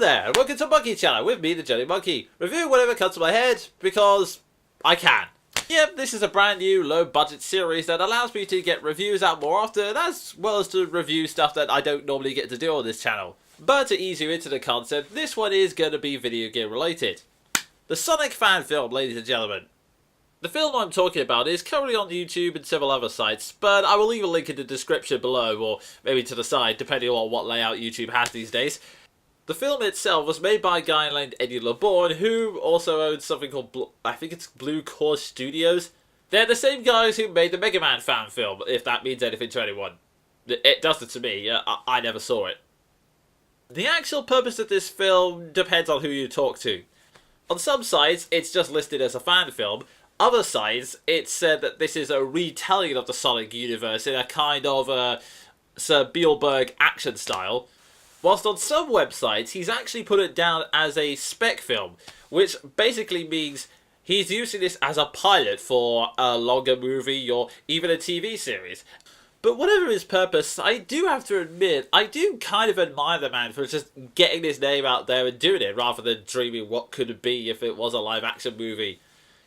there, and welcome to Monkey Channel with me, the Jonin Monkey. Review whatever comes to my head, because I can. Yep, this is a brand new low-budget series that allows me to get reviews out more often, as well as to review stuff that I don't normally get to do on this channel. But to ease you into the concept, this one is going to be video game related. The Sonic fan film, ladies and gentlemen. The film I'm talking about is currently on YouTube and several other sites, but I will leave a link in the description below, or maybe to the side, depending on what layout YouTube has these days. The film itself was made by a guy named Eddie LeBourne, who also owns something called, I think it's Blue Core Studios. They're the same guys who made the Mega Man fan film, if that means anything to anyone. It doesn't to me, I never saw it. The actual purpose of this film depends on who you talk to. On some sites, it's just listed as a fan film. Other sites, it's said that this is a retelling of the Sonic universe in a kind of Sir Spielberg action style. Whilst on some websites, he's actually put it down as a spec film, which basically means he's using this as a pilot for a longer movie or even a TV series. But whatever his purpose, I do have to admit, I do kind of admire the man for just getting his name out there and doing it, rather than dreaming what could it be if it was a live action movie.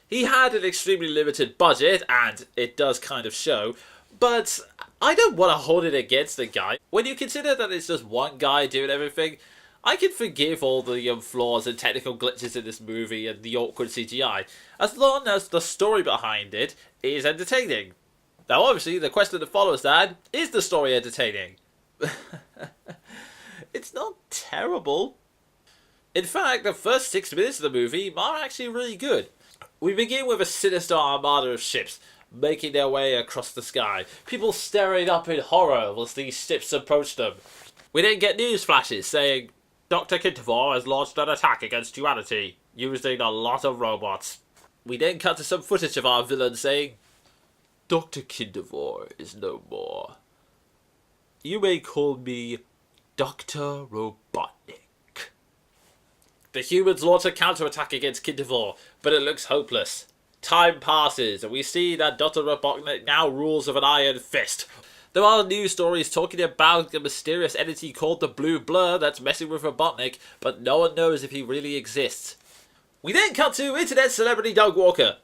He had an extremely limited budget, and it does kind of show, but I don't want to hold it against the guy. When you consider that it's just one guy doing everything, I can forgive all the flaws and technical glitches in this movie and the awkward CGI, as long as the story behind it is entertaining. Now obviously, the question that follows that, is the story entertaining? It's not terrible. In fact, the first 6 minutes of the movie are actually really good. We begin with a sinister armada of ships making their way across the sky, people staring up in horror as these ships approach them. We then get news flashes saying, Dr. Kintovor has launched an attack against humanity, using a lot of robots. We then cut to some footage of our villain saying, Dr. Kintovor is no more. You may call me Dr. Robotnik. The humans launch a counterattack against Kintovor, but it looks hopeless. Time passes, and we see that Dr. Robotnik now rules with an iron fist. There are news stories talking about a mysterious entity called the Blue Blur that's messing with Robotnik, but no one knows if he really exists. We then cut to internet celebrity Doug Walker.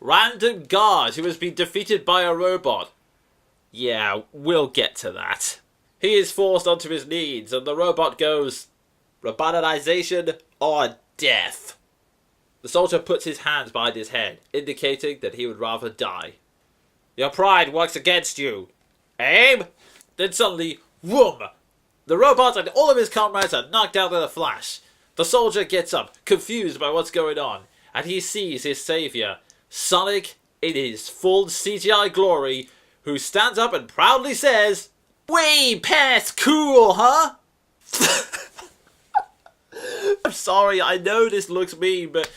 Random guard who has been defeated by a robot. Yeah, we'll get to that. He is forced onto his knees, and the robot goes, Robotization or death. The soldier puts his hands behind his head, indicating that he would rather die. Your pride works against you. Aim! Then suddenly, whoom! The robot and all of his comrades are knocked out in a flash. The soldier gets up, confused by what's going on, and he sees his savior, Sonic, in his full CGI glory, who stands up and proudly says, Way past cool, huh? I'm sorry, I know this looks mean, but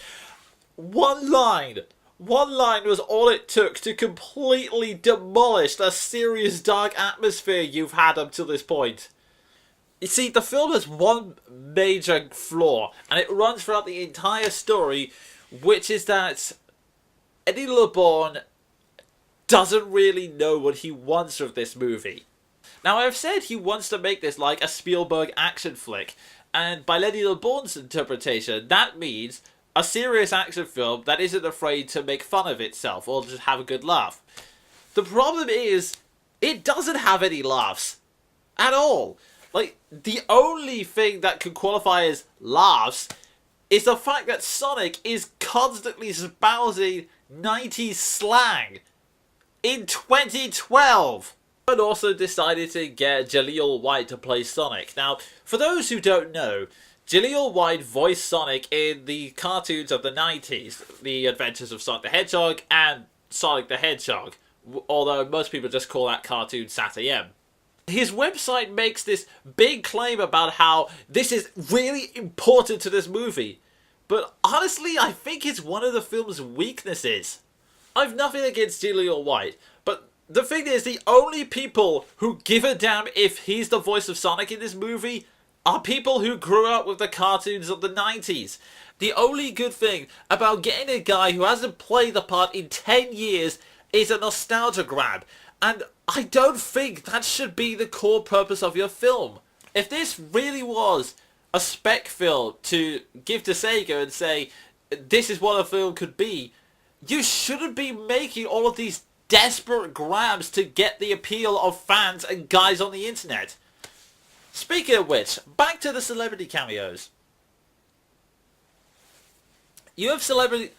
one line was all it took to completely demolish the serious dark atmosphere you've had up to this point. You see, the film has one major flaw, and it runs throughout the entire story, which is that Eddie LeBourne doesn't really know what he wants with this movie. Now, I've said he wants to make this like a Spielberg action flick, and by Eddie LeBourne's interpretation, that means a serious action film that isn't afraid to make fun of itself or just have a good laugh. The problem is, it doesn't have any laughs at all. Like, the only thing that can qualify as laughs is the fact that Sonic is constantly espousing 90s slang in 2012. And also decided to get Jaleel White to play Sonic. Now, for those who don't know, Jaleel White voiced Sonic in the cartoons of the 90s, The Adventures of Sonic the Hedgehog and Sonic the Hedgehog, although most people just call that cartoon Sat AM. His website makes this big claim about how this is really important to this movie, but honestly, I think it's one of the film's weaknesses. I've nothing against Jaleel White, but the thing is, the only people who give a damn if he's the voice of Sonic in this movie are people who grew up with the cartoons of the 90s. The only good thing about getting a guy who hasn't played the part in 10 years is a nostalgia grab, and I don't think that should be the core purpose of your film. If this really was a spec film to give to Sega and say, this is what a film could be, you shouldn't be making all of these desperate grabs to get the appeal of fans and guys on the internet. Speaking of which, back to the celebrity cameos. You have celebrity...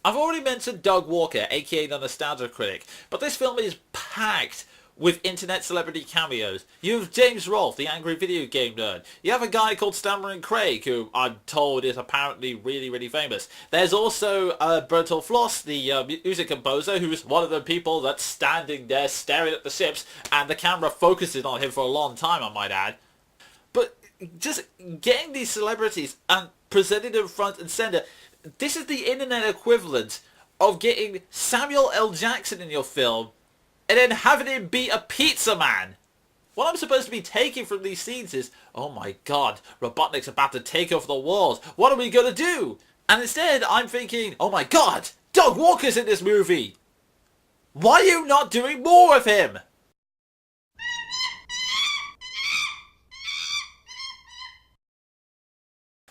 I've already mentioned Doug Walker, aka the Nostalgia Critic, but this film is packed with internet celebrity cameos. You have James Rolfe, the angry video game nerd. You have a guy called Stammering Craig, who I'm told is apparently really, really famous. There's also Bertolt Floss, the music composer, who's one of the people that's standing there staring at the ships, and the camera focuses on him for a long time, I might add. But just getting these celebrities and presenting them front and center, this is the internet equivalent of getting Samuel L. Jackson in your film and then having him be a pizza man. What I'm supposed to be taking from these scenes is, oh my god, Robotnik's about to take over the world. What are we going to do? And instead, I'm thinking, oh my god, Doug Walker's in this movie. Why are you not doing more of him?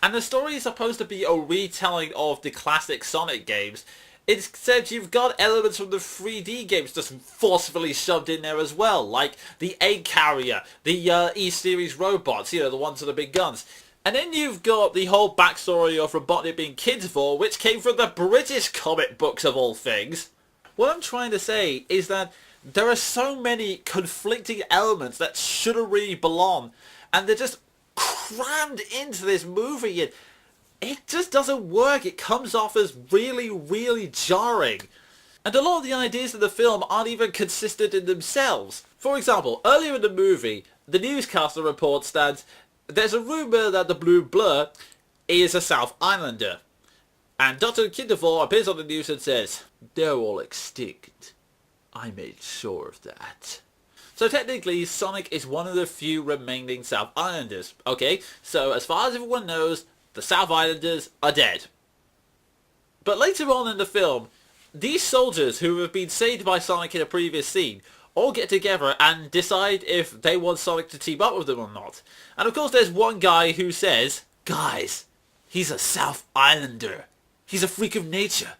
And the story is supposed to be a retelling of the classic Sonic games, except you've got elements from the 3D games just forcefully shoved in there as well, like the egg carrier, the E-Series robots, you know, the ones with the big guns. And then you've got the whole backstory of Robotnik being Kidsville, which came from the British comic books of all things. What I'm trying to say is that there are so many conflicting elements that shouldn't really belong, and they're just crammed into this movie, and it just doesn't work. It comes off as really, really jarring. And a lot of the ideas in the film aren't even consistent in themselves. For example, earlier in the movie, the newscaster reports that there's a rumour that the Blue Blur is a South Islander. And Dr. Kindervor appears on the news and says, they're all extinct. I made sure of that. So technically, Sonic is one of the few remaining South Islanders. Okay, so as far as everyone knows, the South Islanders are dead. But later on in the film, these soldiers who have been saved by Sonic in a previous scene all get together and decide if they want Sonic to team up with them or not. And of course there's one guy who says, guys, he's a South Islander. He's a freak of nature.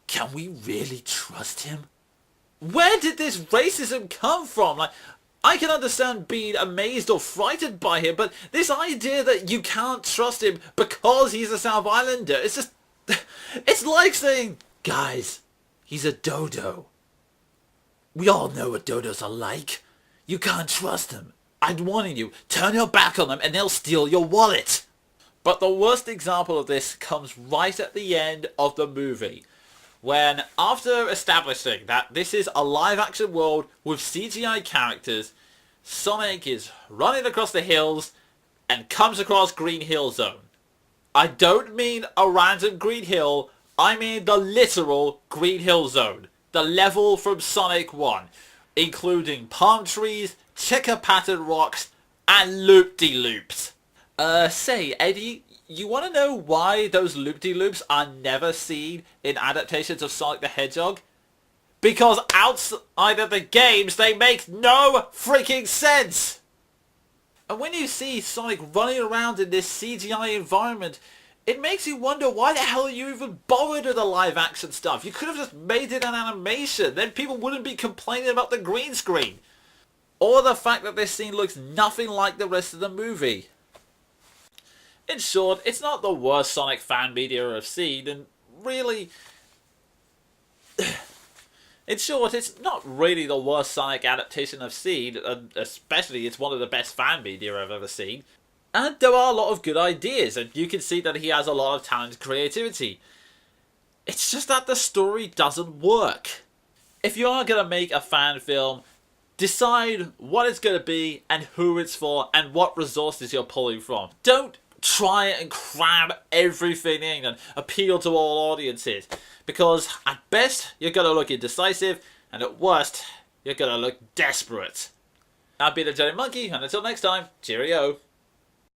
Can we really trust him? Where did this racism come from? Like, I can understand being amazed or frightened by him, but this idea that you can't trust him because he's a South Islander, it's just... It's like saying, guys, he's a dodo. We all know what dodos are like. You can't trust them. I'm warning you, turn your back on them and they'll steal your wallet. But the worst example of this comes right at the end of the movie, when after establishing that this is a live action world with CGI characters, Sonic is running across the hills and comes across Green Hill Zone. I don't mean a random Green Hill, I mean the literal Green Hill Zone, the level from Sonic 1, including palm trees, checker pattern rocks, and loop-de-loops. Say, Eddie, you want to know why those loop-de-loops are never seen in adaptations of Sonic the Hedgehog? Because outside of the games, they make no freaking sense! And when you see Sonic running around in this CGI environment, it makes you wonder why the hell you even bothered with the live action stuff. You could have just made it an animation, then people wouldn't be complaining about the green screen. Or the fact that this scene looks nothing like the rest of the movie. In short, it's not the worst Sonic fan media I've seen, and really... In short, it's not really the worst Sonic adaptation I've seen, and especially it's one of the best fan media I've ever seen. And there are a lot of good ideas, and you can see that he has a lot of talent and creativity. It's just that the story doesn't work. If you are going to make a fan film, decide what it's going to be, and who it's for, and what resources you're pulling from. Don't try and cram everything in and appeal to all audiences, because at best you're going to look indecisive, and at worst you're going to look desperate. I've been the Jonin Monkey, and until next time, cheerio.